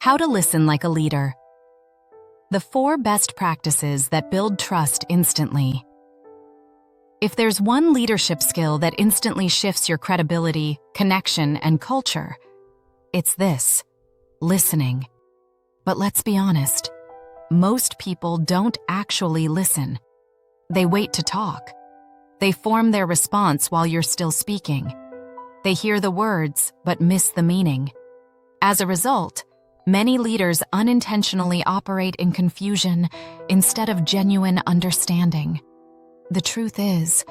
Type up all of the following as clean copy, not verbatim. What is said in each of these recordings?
How to listen like a leader. The 4 best practices that build trust instantly. If there's one leadership skill that instantly shifts your credibility, connection, and culture, it's this: listening. But let's be honest, most people don't actually listen. They wait to talk. They form their response while you're still speaking. They hear the words but miss the meaning. As a result, many leaders unintentionally operate in confusion instead of genuine understanding. The truth is,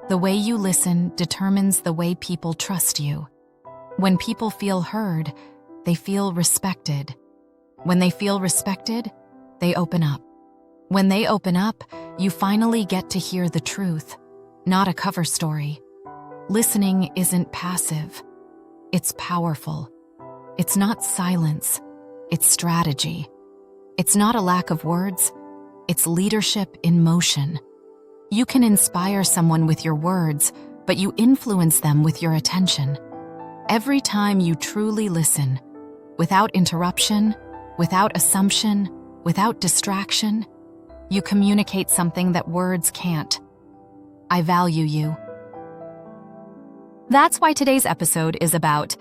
the way you listen determines the way people trust you. When people feel heard, they feel respected. When they feel respected, they open up. When they open up, you finally get to hear the truth, not a cover story. Listening isn't passive. It's powerful. It's not silence. It's strategy. It's not a lack of words. It's leadership in motion. You can inspire someone with your words, but you influence them with your attention. Every time you truly listen, without interruption, without assumption, without distraction, you communicate something that words can't. I value you. That's why today's episode is about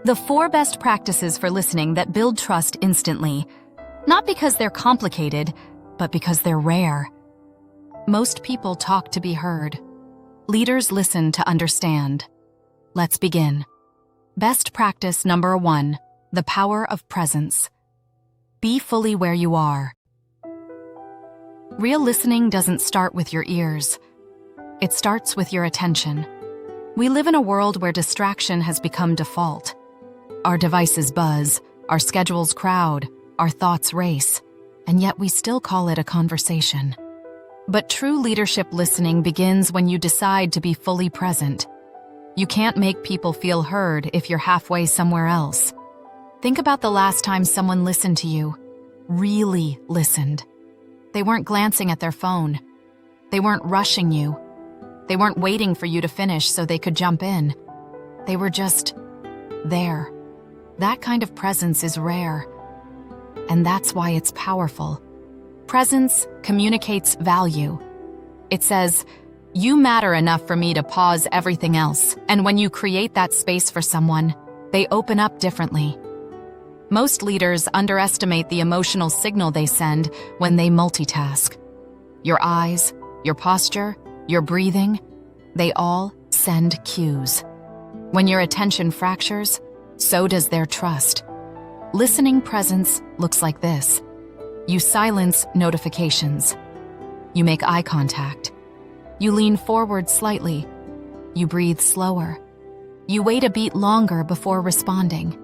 the 4 best practices for listening that build trust instantly, not because they're complicated, but because they're rare. Most people talk to be heard. Leaders listen to understand. Let's begin. Best practice number 1, the power of presence. Be fully where you are. Real listening doesn't start with your ears. It starts with your attention. We live in a world where distraction has become default. Our devices buzz, our schedules crowd, our thoughts race, and yet we still call it a conversation. But true leadership listening begins when you decide to be fully present. You can't make people feel heard if you're halfway somewhere else. Think about the last time someone listened to you, really listened. They weren't glancing at their phone. They weren't rushing you. They weren't waiting for you to finish so they could jump in. They were just there. That kind of presence is rare. And that's why it's powerful. Presence communicates value. It says, you matter enough for me to pause everything else. And when you create that space for someone, they open up differently. Most leaders underestimate the emotional signal they send when they multitask. Your eyes, your posture, your breathing, they all send cues. When your attention fractures, so does their trust. Listening presence looks like this. You silence notifications. You make eye contact. You lean forward slightly. You breathe slower. You wait a beat longer before responding.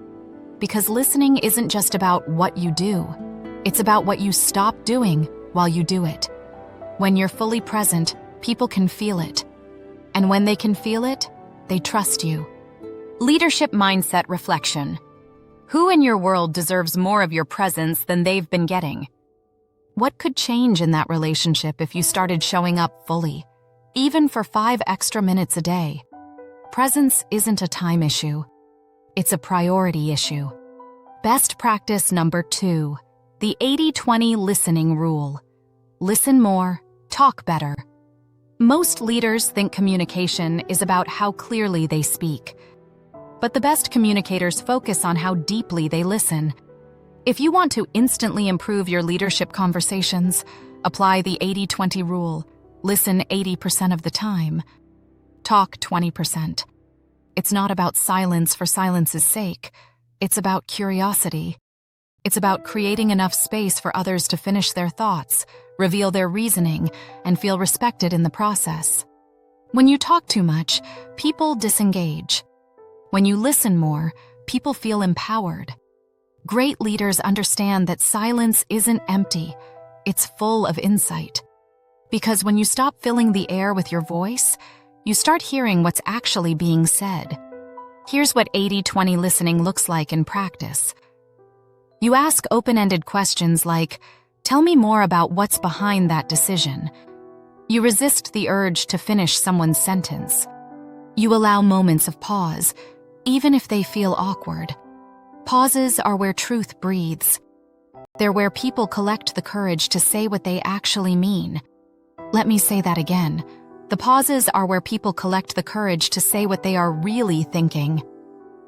Because listening isn't just about what you do. It's about what you stop doing while you do it. When you're fully present, people can feel it. And when they can feel it, they trust you. Leadership mindset reflection. Who in your world deserves more of your presence than they've been getting? What could change in that relationship if you started showing up fully, even for 5 extra minutes a day? Presence isn't a time issue. It's a priority issue. Best practice number 2, the 80-20 listening rule. Listen more, talk better. Most leaders think communication is about how clearly they speak. But the best communicators focus on how deeply they listen. If you want to instantly improve your leadership conversations, apply the 80-20 rule. Listen 80% of the time. Talk 20%. It's not about silence for silence's sake. It's about curiosity. It's about creating enough space for others to finish their thoughts, reveal their reasoning, and feel respected in the process. When you talk too much, people disengage. When you listen more, people feel empowered. Great leaders understand that silence isn't empty, it's full of insight. Because when you stop filling the air with your voice, you start hearing what's actually being said. Here's what 80-20 listening looks like in practice. You ask open-ended questions like, tell me more about what's behind that decision. You resist the urge to finish someone's sentence. You allow moments of pause, even if they feel awkward. Pauses are where truth breathes. They're where people collect the courage to say what they actually mean. Let me say that again. The pauses are where people collect the courage to say what they are really thinking.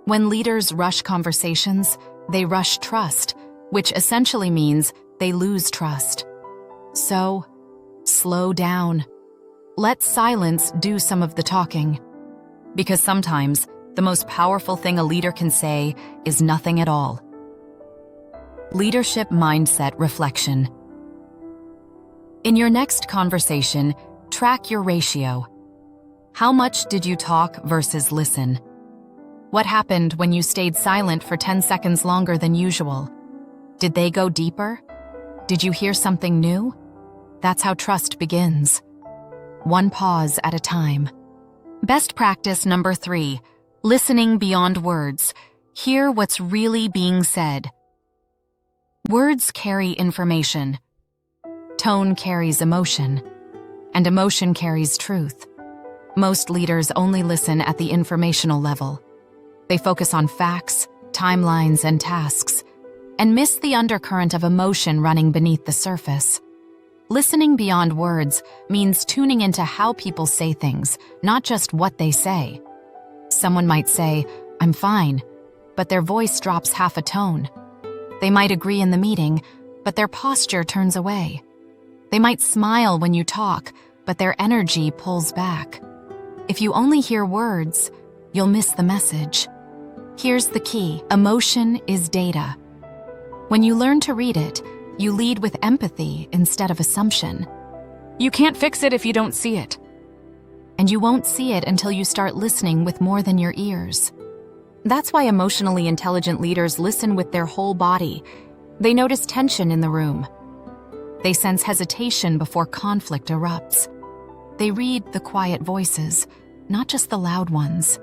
When leaders rush conversations, they rush trust, which essentially means they lose trust. So, slow down. Let silence do some of the talking. Because sometimes, the most powerful thing a leader can say is nothing at all. Leadership Mindset Reflection. In your next conversation, track your ratio. How much did you talk versus listen? What happened when you stayed silent for 10 seconds longer than usual? Did they go deeper? Did you hear something new? That's how trust begins. One pause at a time. Best practice number 3, listening beyond words. Hear what's really being said. Words carry information. Tone carries emotion. And emotion carries truth. Most leaders only listen at the informational level. They focus on facts, timelines, and tasks, and miss the undercurrent of emotion running beneath the surface. Listening beyond words means tuning into how people say things, not just what they say. Someone might say, "I'm fine," but their voice drops half a tone. They might agree in the meeting, but their posture turns away. They might smile when you talk, but their energy pulls back. If you only hear words, you'll miss the message. Here's the key: emotion is data. When you learn to read it, you lead with empathy instead of assumption. You can't fix it if you don't see it. And you won't see it until you start listening with more than your ears. That's why emotionally intelligent leaders listen with their whole body. They notice tension in the room. They sense hesitation before conflict erupts. They read the quiet voices, not just the loud ones.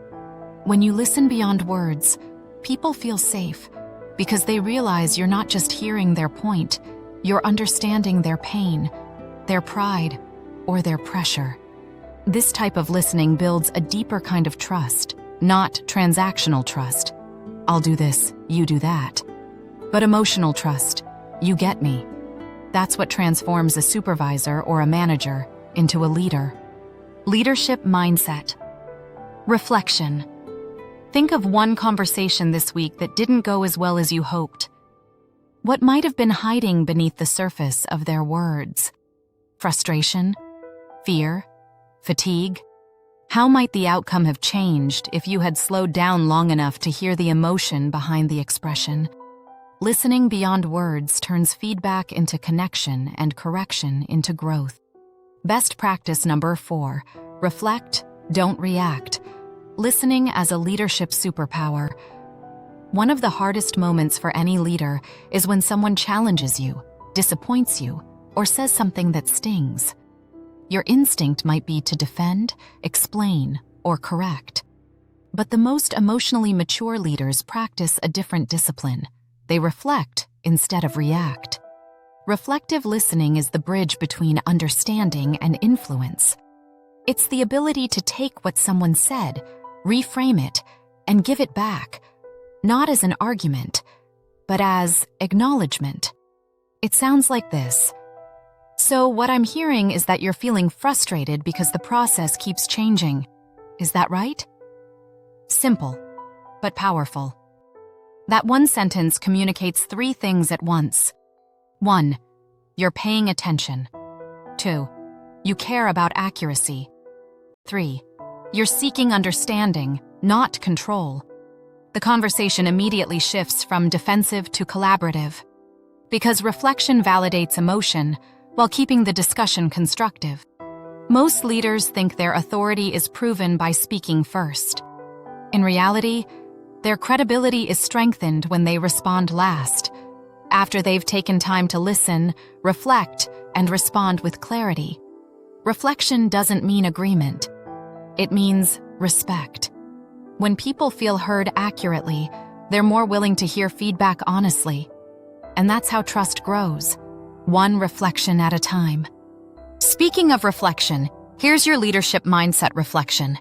When you listen beyond words, people feel safe because they realize you're not just hearing their point, you're understanding their pain, their pride, or their pressure. This type of listening builds a deeper kind of trust, not transactional trust. I'll do this, you do that. But emotional trust, you get me. That's what transforms a supervisor or a manager into a leader. Leadership mindset. Reflection. Think of one conversation this week that didn't go as well as you hoped. What might have been hiding beneath the surface of their words? Frustration? Fear? Fatigue? How might the outcome have changed if you had slowed down long enough to hear the emotion behind the expression? Listening beyond words turns feedback into connection and correction into growth. Best practice number 4, reflect, don't react. Listening as a leadership superpower. One of the hardest moments for any leader is when someone challenges you, disappoints you, or says something that stings. Your instinct might be to defend, explain, or correct. But the most emotionally mature leaders practice a different discipline. They reflect instead of react. Reflective listening is the bridge between understanding and influence. It's the ability to take what someone said, reframe it, and give it back, not as an argument, but as acknowledgement. It sounds like this. So what I'm hearing is that you're feeling frustrated because the process keeps changing. Is that right? Simple, but powerful. That one sentence communicates 3 things at once. 1, you're paying attention. 2, you care about accuracy. 3, you're seeking understanding, not control. The conversation immediately shifts from defensive to collaborative, because reflection validates emotion while keeping the discussion constructive. Most leaders think their authority is proven by speaking first. In reality, their credibility is strengthened when they respond last, after they've taken time to listen, reflect, and respond with clarity. Reflection doesn't mean agreement. It means respect. When people feel heard accurately, they're more willing to hear feedback honestly. And that's how trust grows, one reflection at a time. Speaking of reflection, here's your leadership mindset reflection.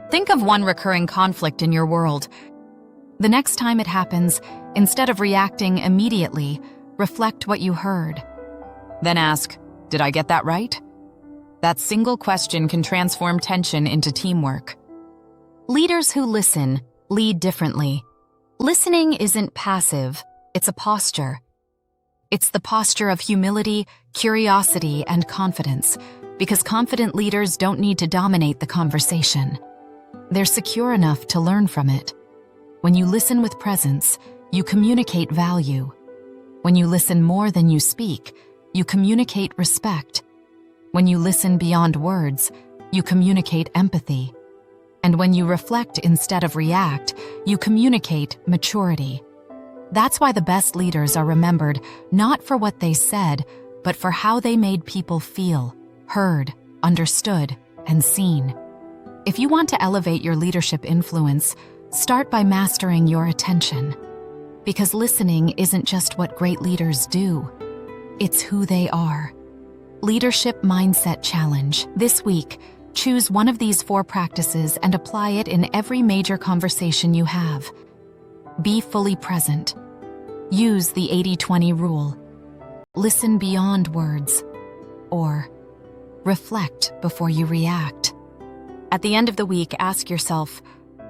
Think of one recurring conflict in your world. The next time it happens, Instead of reacting immediately, reflect what you heard. Then ask, "Did I get that right?" That single question can transform tension into teamwork. Leaders who listen lead differently. Listening isn't passive, it's a posture. It's the posture of humility, curiosity, and confidence, because confident leaders don't need to dominate the conversation. They're secure enough to learn from it. When you listen with presence, you communicate value. When you listen more than you speak, you communicate respect. When you listen beyond words, you communicate empathy. And when you reflect instead of react, you communicate maturity. That's why the best leaders are remembered not for what they said, but for how they made people feel, heard, understood, and seen. If you want to elevate your leadership influence, start by mastering your attention. Because listening isn't just what great leaders do, it's who they are. Leadership Mindset Challenge. This week, choose one of these 4 practices and apply it in every major conversation you have. Be fully present. Use the 80-20 rule. Listen beyond words. Or reflect before you react. At the end of the week, ask yourself,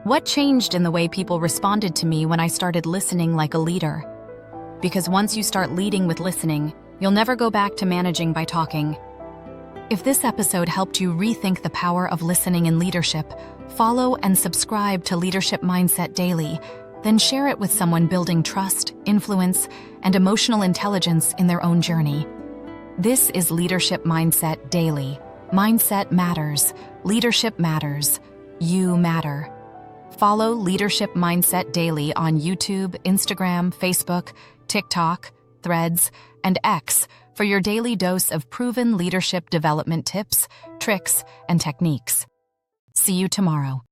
what changed in the way people responded to me when I started listening like a leader? Because once you start leading with listening, you'll never go back to managing by talking. If this episode helped you rethink the power of listening in leadership, follow and subscribe to Leadership Mindset Daily, then share it with someone building trust, influence, and emotional intelligence in their own journey. This is Leadership Mindset Daily. Mindset matters. Leadership matters. You matter. Follow Leadership Mindset Daily on YouTube, Instagram, Facebook, TikTok, Threads, and X for your daily dose of proven leadership development tips, tricks, and techniques. See you tomorrow.